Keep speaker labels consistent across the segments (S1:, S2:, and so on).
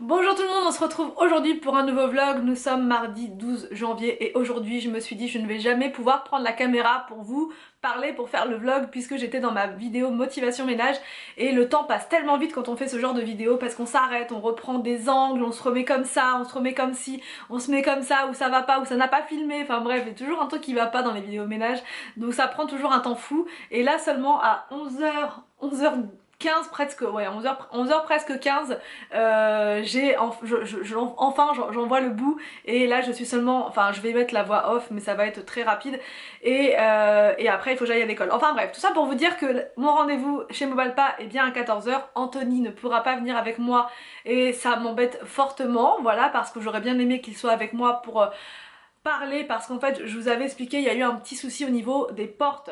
S1: Bonjour tout le monde, on se retrouve aujourd'hui pour un nouveau vlog. Nous sommes mardi 12 janvier et aujourd'hui je me suis dit je ne vais jamais pouvoir prendre la caméra pour vous parler, pour faire le vlog, puisque j'étais dans ma vidéo motivation ménage et le temps passe tellement vite quand on fait ce genre de vidéo parce qu'on s'arrête, on reprend des angles, on se remet comme ça, on se remet comme ci, on se met comme ça, ou ça va pas, ou ça n'a pas filmé, enfin bref, il y a toujours un truc qui va pas dans les vidéos ménage, donc ça prend toujours un temps fou. Et là seulement à 11h15 presque, ouais 11h presque 15, enfin j'en vois le bout. Et là je suis seulement, enfin je vais mettre la voix off mais ça va être très rapide et après il faut que j'aille à l'école. Enfin bref, tout ça pour vous dire que mon rendez-vous chez Mobalpa est bien à 14h. Anthony ne pourra pas venir avec moi et ça m'embête fortement, voilà, parce que j'aurais bien aimé qu'il soit avec moi pour parler, parce qu'en fait je vous avais expliqué, il y a eu un petit souci au niveau des portes.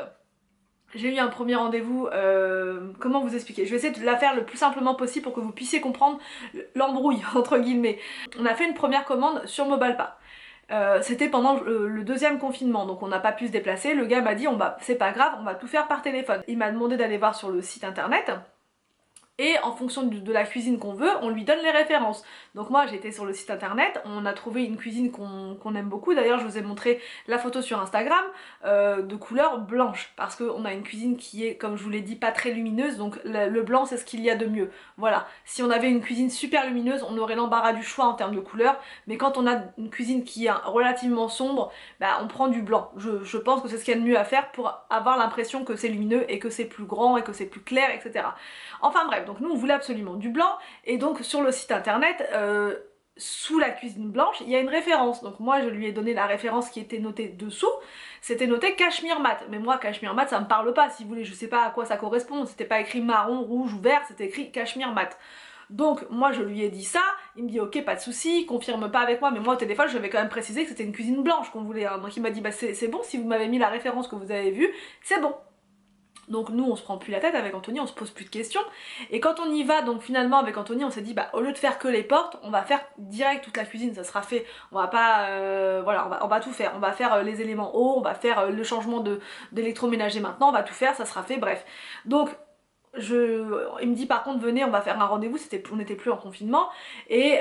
S1: J'ai eu un premier rendez-vous, comment vous expliquer? Je vais essayer de la faire le plus simplement possible pour que vous puissiez comprendre l'embrouille entre guillemets. On a fait une première commande sur Mobalpa. C'était pendant le deuxième confinement, donc on n'a pas pu se déplacer. Le gars m'a dit c'est pas grave, on va tout faire par téléphone. Il m'a demandé d'aller voir sur le site internet. Et en fonction de la cuisine qu'on veut, on lui donne les références. Donc moi j'ai été sur le site internet, on a trouvé une cuisine qu'on aime beaucoup. D'ailleurs je vous ai montré la photo sur Instagram, de couleur blanche, parce qu'on a une cuisine qui est, comme je vous l'ai dit, pas très lumineuse, donc le blanc c'est ce qu'il y a de mieux. Voilà, si on avait une cuisine super lumineuse, on aurait l'embarras du choix en termes de couleur, mais quand on a une cuisine qui est relativement sombre, bah on prend du blanc. Je pense que c'est ce qu'il y a de mieux à faire pour avoir l'impression que c'est lumineux et que c'est plus grand et que c'est plus clair, etc. Enfin bref, donc nous on voulait absolument du blanc, et donc sur le site internet, sous la cuisine blanche, il y a une référence. Donc moi je lui ai donné la référence qui était notée dessous, c'était noté cachemire mat. Mais moi cachemire mat ça me parle pas, si vous voulez, je sais pas à quoi ça correspond, c'était pas écrit marron, rouge ou vert, c'était écrit cachemire mat. Donc moi je lui ai dit ça, il me dit ok pas de souci, confirme pas avec moi, mais moi au téléphone je lui avais quand même précisé que c'était une cuisine blanche qu'on voulait, hein. Donc il m'a dit bah c'est bon, si vous m'avez mis la référence que vous avez vue, c'est bon. Donc nous on se prend plus la tête avec Anthony, on se pose plus de questions. Et quand on y va, donc finalement avec Anthony on s'est dit bah au lieu de faire que les portes, on va faire direct toute la cuisine, ça sera fait. On va pas, voilà, on va tout faire. On va faire les éléments hauts, on va faire le changement d'électroménager maintenant, on va tout faire, ça sera fait, bref. Donc il me dit par contre venez, on va faire un rendez-vous, on n'était plus en confinement, et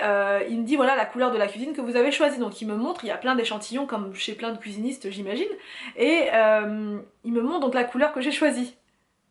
S1: il me dit voilà la couleur de la cuisine que vous avez choisie. Donc il me montre, il y a plein d'échantillons comme chez plein de cuisinistes j'imagine, et il me montre donc la couleur que j'ai choisie.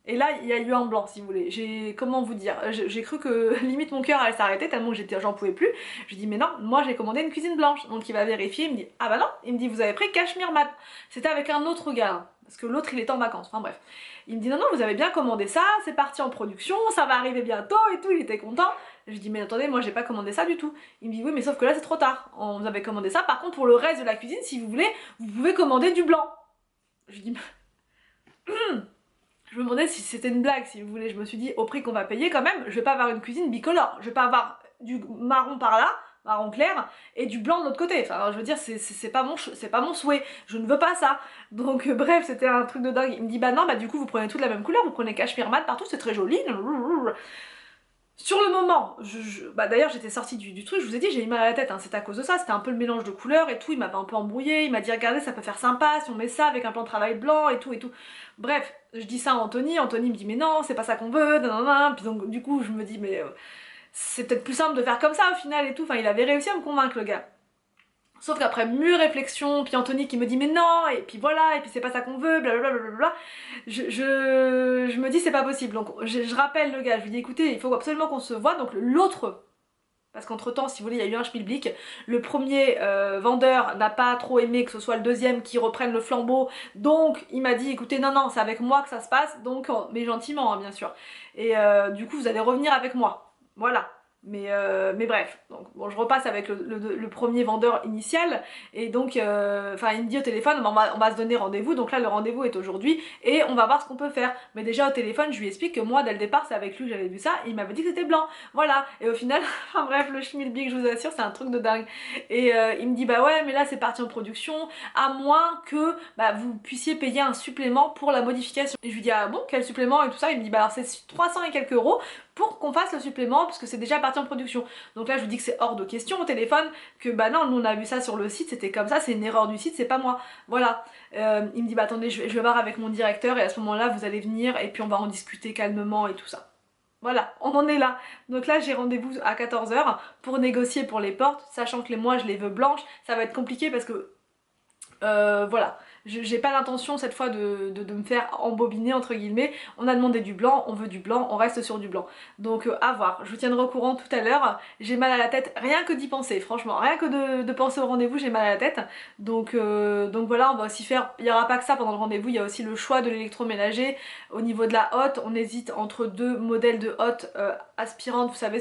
S1: Et là il y a eu un blanc si vous voulez, comment vous dire, j'ai cru que limite mon cœur allait s'arrêter tellement que j'en pouvais plus. Je lui dis mais non, moi j'ai commandé une cuisine blanche. Donc il va vérifier, il me dit ah bah non, il me dit vous avez pris cachemire mat. C'était avec un autre gars, hein, parce que l'autre il était en vacances, enfin bref. Il me dit non non vous avez bien commandé ça, c'est parti en production, ça va arriver bientôt et tout, il était content. Je lui dis mais attendez, moi j'ai pas commandé ça du tout. Il me dit oui mais sauf que là c'est trop tard, on vous avait commandé ça, par contre pour le reste de la cuisine si vous voulez, vous pouvez commander du blanc. Je lui dis je me demandais si c'était une blague, si vous voulez. Je me suis dit, au prix qu'on va payer quand même, je vais pas avoir une cuisine bicolore. Je vais pas avoir du marron par là, marron clair, et du blanc de l'autre côté. Enfin, je veux dire, c'est pas mon souhait. Je ne veux pas ça. Donc bref, c'était un truc de dingue. Il me dit, bah non, bah du coup, vous prenez toute la même couleur, vous prenez cachemire mat partout, c'est très joli. Sur le moment, bah d'ailleurs j'étais sortie du truc, je vous ai dit j'ai eu mal à la tête, hein, c'était à cause de ça, c'était un peu le mélange de couleurs et tout, il m'avait un peu embrouillé, il m'a dit regardez ça peut faire sympa si on met ça avec un plan de travail blanc et tout et tout. Bref, je dis ça à Anthony, Anthony me dit mais non c'est pas ça qu'on veut, nanana. Puis donc du coup je me dis mais c'est peut-être plus simple de faire comme ça au final et tout, enfin il avait réussi à me convaincre le gars. Sauf qu'après mûre réflexion, puis Anthony qui me dit mais non, et puis voilà, et puis c'est pas ça qu'on veut, blablabla, je me dis c'est pas possible. Donc je rappelle le gars, je lui dis écoutez, il faut absolument qu'on se voit, donc l'autre, parce qu'entre temps si vous voulez il y a eu un schmilblick, le premier vendeur n'a pas trop aimé que ce soit le deuxième qui reprenne le flambeau, donc il m'a dit écoutez non non c'est avec moi que ça se passe, donc mais gentiment hein, bien sûr, et du coup vous allez revenir avec moi, voilà. Mais bref, donc bon je repasse avec le premier vendeur initial, et donc enfin il me dit au téléphone on va se donner rendez-vous, donc là le rendez-vous est aujourd'hui et on va voir ce qu'on peut faire. Mais déjà au téléphone je lui explique que moi dès le départ c'est avec lui que j'avais vu ça, il m'avait dit que c'était blanc, voilà. Et au final, enfin bref le schmilblick je vous assure c'est un truc de dingue. Et il me dit bah ouais mais là c'est parti en production, à moins que bah, vous puissiez payer un supplément pour la modification. Et je lui dis ah bon quel supplément et tout ça, il me dit bah alors c'est 300 et quelques euros pour qu'on fasse le supplément parce que c'est déjà parti en production. Donc là je vous dis que c'est hors de question au téléphone, que bah non nous on a vu ça sur le site, c'était comme ça, c'est une erreur du site, c'est pas moi. Voilà. Il me dit bah attendez je vais voir avec mon directeur et à ce moment là vous allez venir et puis on va en discuter calmement et tout ça. Voilà, on en est là. Donc là j'ai rendez-vous à 14 h pour négocier pour les portes, sachant que moi je les veux blanches, ça va être compliqué parce que voilà, j'ai pas l'intention cette fois de me faire embobiner entre guillemets. On a demandé du blanc, on veut du blanc, on reste sur du blanc. Donc à voir, je vous tiendrai au courant tout à l'heure. J'ai mal à la tête, rien que d'y penser, franchement, rien que de penser au rendez-vous, j'ai mal à la tête. Donc voilà, on va aussi faire, il n'y aura pas que ça pendant le rendez-vous, il y a aussi le choix de l'électroménager. Au niveau de la hotte, on hésite entre deux modèles de hotte aspirante, vous savez,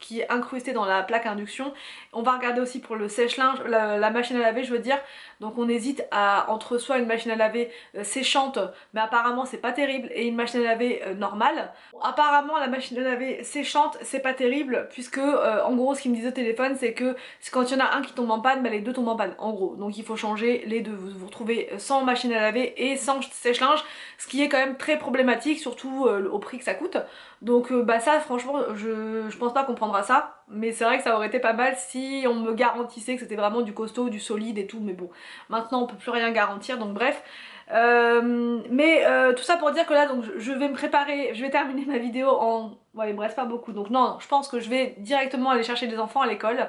S1: qui est incrustée dans la plaque induction. On va regarder aussi pour le sèche-linge, la machine à laver je veux dire. Donc on hésite entre soit une machine à laver séchante, mais apparemment c'est pas terrible, et une machine à laver normale. Apparemment la machine à laver séchante c'est pas terrible, puisque en gros ce qu'il me disait au téléphone c'est que quand il y en a un qui tombe en panne, bah, les deux tombent en panne en gros. Donc il faut changer les deux, vous vous retrouvez sans machine à laver et sans sèche-linge, ce qui est quand même très problématique, surtout au prix que ça coûte. Donc bah ça franchement je pense pas qu'on prendra ça, mais c'est vrai que ça aurait été pas mal si on me garantissait que c'était vraiment du costaud, du solide et tout, mais bon, maintenant on peut plus rien garantir, donc bref. Tout ça pour dire que là donc je vais me préparer, je vais terminer ma vidéo en... Ouais, il me reste pas beaucoup, donc non, je pense que je vais directement aller chercher les enfants à l'école.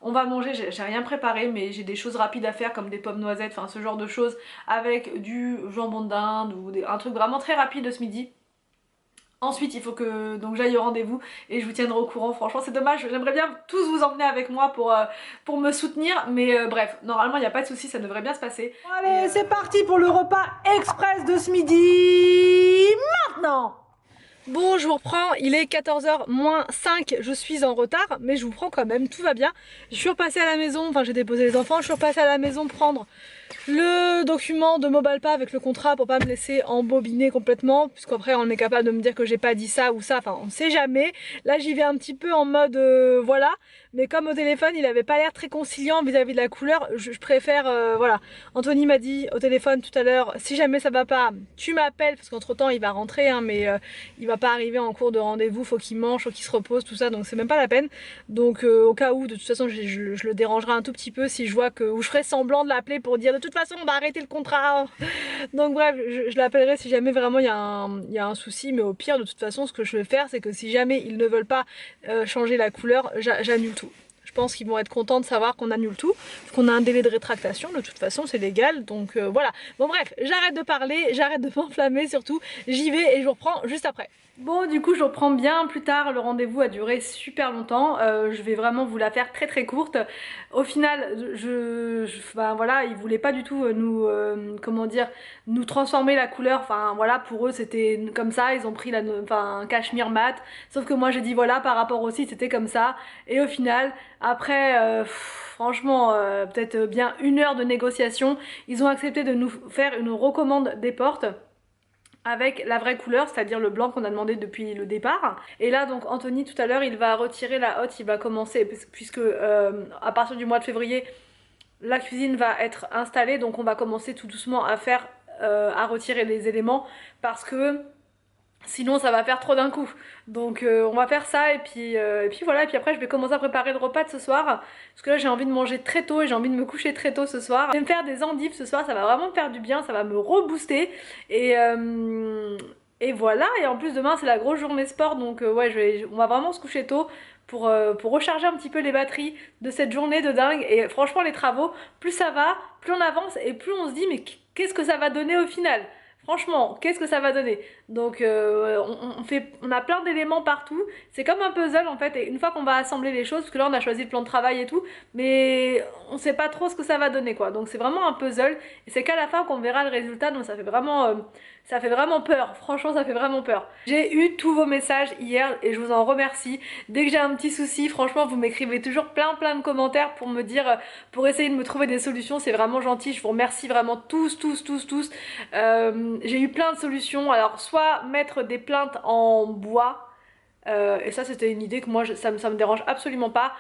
S1: On va manger, j'ai rien préparé mais j'ai des choses rapides à faire comme des pommes noisettes, enfin ce genre de choses avec du jambon d'Inde ou un truc vraiment très rapide ce midi. Ensuite il faut que donc j'aille au rendez-vous et je vous tiendrai au courant. Franchement c'est dommage, j'aimerais bien tous vous emmener avec moi pour me soutenir, mais bref, normalement il n'y a pas de souci, ça devrait bien se passer. Allez c'est parti pour le repas express de ce midi, maintenant. Bon, je vous reprends, il est 14 h moins 5, je suis en retard, mais je vous prends quand même, tout va bien. Je suis repassée à la maison, enfin j'ai déposé les enfants, je suis repassée à la maison prendre le document de Mobalpa avec le contrat pour pas me laisser embobiner complètement, puisqu'après on est capable de me dire que j'ai pas dit ça ou ça, enfin on sait jamais. Là j'y vais un petit peu en mode voilà, mais comme au téléphone il avait pas l'air très conciliant vis-à-vis de la couleur, je préfère voilà. Anthony m'a dit au téléphone tout à l'heure, si jamais ça va pas, tu m'appelles, parce qu'entre temps il va rentrer hein, mais il va pas arriver en cours de rendez-vous, faut qu'il mange, faut qu'il se repose, tout ça, donc c'est même pas la peine. Donc au cas où, de toute façon je le dérangerai un tout petit peu si je vois que, ou je ferai semblant de l'appeler pour dire de toute façon on va arrêter le contrat. Donc bref, je l'appellerai si jamais vraiment il y a un souci, mais au pire de toute façon ce que je vais faire c'est que si jamais ils ne veulent pas changer la couleur, j'annule tout. Je pense qu'ils vont être contents de savoir qu'on annule tout, qu'on a un délai de rétractation, de toute façon c'est légal, donc voilà. Bon bref, j'arrête de parler, j'arrête de m'enflammer surtout, j'y vais et je vous reprends juste après. Bon du coup je reprends bien plus tard, le rendez-vous a duré super longtemps, je vais vraiment vous la faire très très courte. Au final ben voilà, ils voulaient pas du tout nous, comment dire, nous transformer la couleur, enfin voilà, pour eux c'était comme ça, ils ont pris un cachemire mat, sauf que moi j'ai dit voilà par rapport au site c'était comme ça, et au final après franchement peut-être bien 1 heure de négociation, ils ont accepté de nous faire une recommande des portes avec la vraie couleur, c'est-à-dire le blanc qu'on a demandé depuis le départ. Et là donc Anthony tout à l'heure il va retirer la hotte, il va commencer, puisque à partir du mois de février la cuisine va être installée, donc on va commencer tout doucement à retirer les éléments, parce que sinon ça va faire trop d'un coup. Donc on va faire ça et puis voilà, et puis après je vais commencer à préparer le repas de ce soir, parce que là j'ai envie de manger très tôt et j'ai envie de me coucher très tôt ce soir. Je vais me faire des endives ce soir, ça va vraiment me faire du bien, ça va me rebooster et voilà. Et en plus demain c'est la grosse journée sport, donc ouais on va vraiment se coucher tôt pour recharger un petit peu les batteries de cette journée de dingue. Et franchement les travaux, plus ça va, plus on avance et plus on se dit mais qu'est-ce que ça va donner au final? Franchement, qu'est-ce que ça va donner? Donc on a plein d'éléments partout, c'est comme un puzzle en fait, et une fois qu'on va assembler les choses, parce que là on a choisi le plan de travail et tout, mais on sait pas trop ce que ça va donner quoi, donc c'est vraiment un puzzle, et c'est qu'à la fin qu'on verra le résultat, donc ça fait vraiment peur, franchement ça fait vraiment peur. J'ai eu tous vos messages hier et je vous en remercie. Dès que j'ai un petit souci, franchement vous m'écrivez toujours plein de commentaires pour me dire, pour essayer de me trouver des solutions, c'est vraiment gentil, je vous remercie vraiment tous. J'ai eu plein de solutions, alors soit mettre des plinthes en bois, et ça c'était une idée que moi ça me dérange absolument pas.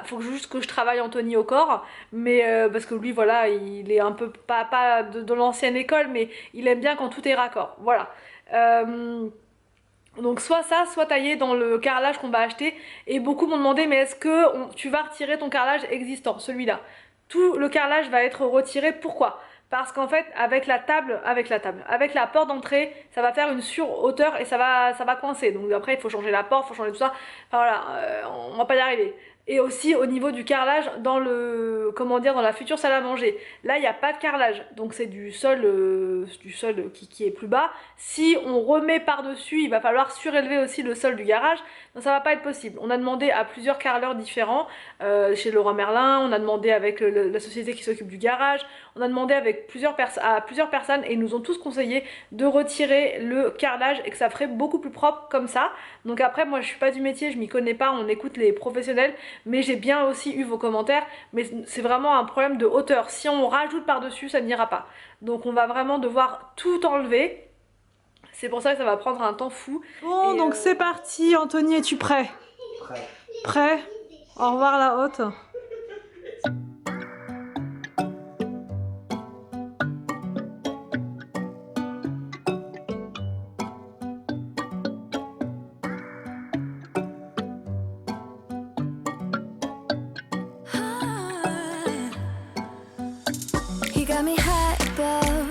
S1: Faut juste que je travaille Anthony au corps, mais parce que lui voilà il est un peu pas de l'ancienne école, mais il aime bien quand tout est raccord, voilà. Donc soit ça, soit tailler dans le carrelage qu'on va acheter, et beaucoup m'ont demandé mais est-ce que tu vas retirer ton carrelage existant, celui-là? Tout le carrelage va être retiré, pourquoi? parce qu'en fait avec la porte d'entrée ça va faire une sur-hauteur et ça va coincer, donc après il faut changer la porte, il faut changer tout ça, enfin voilà, on va pas y arriver. Et aussi au niveau du carrelage dans le, comment dire, dans la future salle à manger. Là il n'y a pas de carrelage, donc c'est du sol qui est plus bas. Si on remet par dessus, il va falloir surélever aussi le sol du garage, donc ça va pas être possible. On a demandé à plusieurs carreleurs différents, chez Leroy Merlin, on a demandé avec la société qui s'occupe du garage, on a demandé avec plusieurs personnes et ils nous ont tous conseillé de retirer le carrelage et que ça ferait beaucoup plus propre comme ça. Donc après moi je suis pas du métier, je m'y connais pas, on écoute les professionnels, mais j'ai bien aussi eu vos commentaires, mais c'est vraiment un problème de hauteur. Si on rajoute par dessus ça n'ira pas. Donc on va vraiment devoir tout enlever. C'est pour ça que ça va prendre un temps fou. Bon, donc c'est parti. Anthony, es-tu prêt?
S2: Prêt.
S1: Prêt? Au revoir la haute.
S3: He got me high above,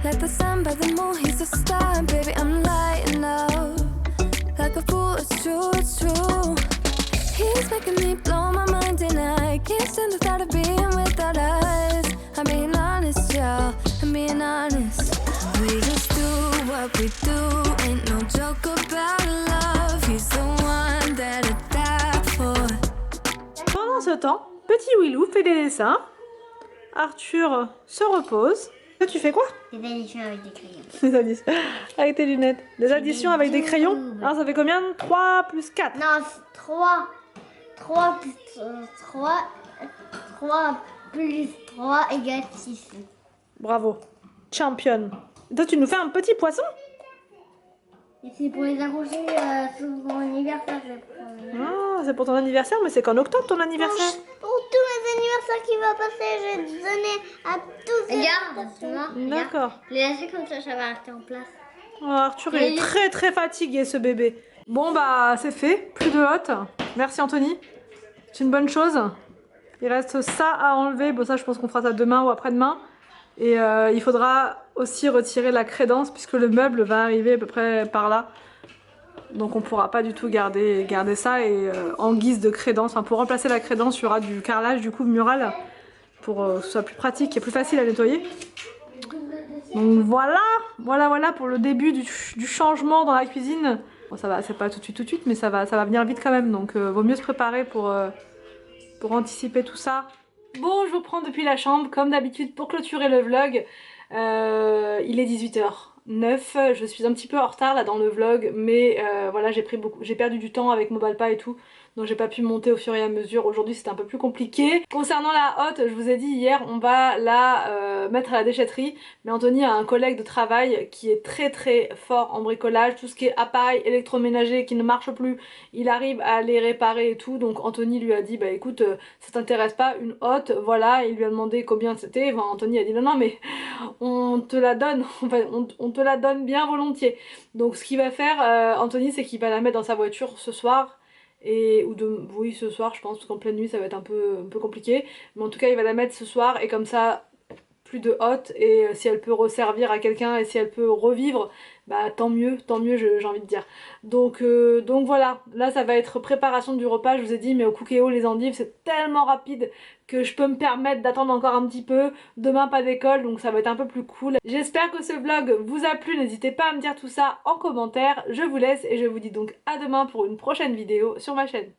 S3: like the sun by the moon, he's a star, baby, I'm lighting up, like a fool, it's true, he's making me blow my mind and I can't stand the thought of being without us, I'm being honest, y'all, I'm being honest, we just do what we do, ain't no joke about love, he's the one that I die for.
S1: Pendant ce temps, petit Willou fait des dessins. Arthur se repose. Toi, tu fais quoi?
S2: Des additions avec des crayons.
S1: Des additions avec tes lunettes. Des additions avec des crayons. Alors ça fait combien? 3 plus 4.
S2: Non, 3 plus 3 égale 6.
S1: Bravo. Championne. Toi, tu nous fais un petit poisson?
S2: Et c'est pour les accrocher sur mon anniversaire.
S1: Ah, c'est pour ton anniversaire, mais c'est qu'en octobre ton anniversaire.
S2: Pour tous mes anniversaires qui vont passer, je vais donner à tous. Regarde,
S1: D'accord.
S2: Je l'ai laissé comme ça va rester en place.
S1: Oh, Arthur, il est très très fatigué ce bébé. Bon bah c'est fait, plus de hotte. Merci Anthony. C'est une bonne chose. Il reste ça à enlever. Bon ça je pense qu'on fera ça demain ou après-demain. Et il faudra aussi retirer la crédence puisque le meuble va arriver à peu près par là. Donc on pourra pas du tout garder ça et en guise de crédence, enfin, pour remplacer la crédence il y aura du carrelage du coup mural pour que ce soit plus pratique et plus facile à nettoyer. Donc voilà pour le début du changement dans la cuisine. Bon ça va, c'est pas tout de suite mais ça va venir vite quand même, donc vaut mieux se préparer pour anticiper tout ça. Bon, je vous prends depuis la chambre comme d'habitude pour clôturer le vlog. Il est 18h09, je suis un petit peu en retard là dans le vlog, mais voilà, j'ai perdu du temps avec Mobalpa et tout, donc j'ai pas pu monter au fur et à mesure. Aujourd'hui c'était un peu plus compliqué. Concernant la hotte, je vous ai dit hier, on va la mettre à la déchetterie, mais Anthony a un collègue de travail qui est très très fort en bricolage, tout ce qui est appareil électroménager qui ne marche plus, il arrive à les réparer et tout, donc Anthony lui a dit bah écoute, ça t'intéresse pas une hotte, voilà, il lui a demandé combien c'était, enfin, Anthony a dit non mais on te la donne, enfin, on te la donne bien volontiers. Donc ce qu'il va faire Anthony, c'est qu'il va la mettre dans sa voiture ce soir. Oui, ce soir je pense, parce qu'en pleine nuit ça va être un peu compliqué, mais en tout cas il va la mettre ce soir et comme ça plus de hotte, et si elle peut resservir à quelqu'un et si elle peut revivre, bah tant mieux j'ai envie de dire. Donc voilà, là ça va être préparation du repas, je vous ai dit, mais au Cookéo les endives c'est tellement rapide que je peux me permettre d'attendre encore un petit peu. Demain pas d'école, donc ça va être un peu plus cool. J'espère que ce vlog vous a plu, n'hésitez pas à me dire tout ça en commentaire. Je vous laisse et je vous dis donc à demain pour une prochaine vidéo sur ma chaîne.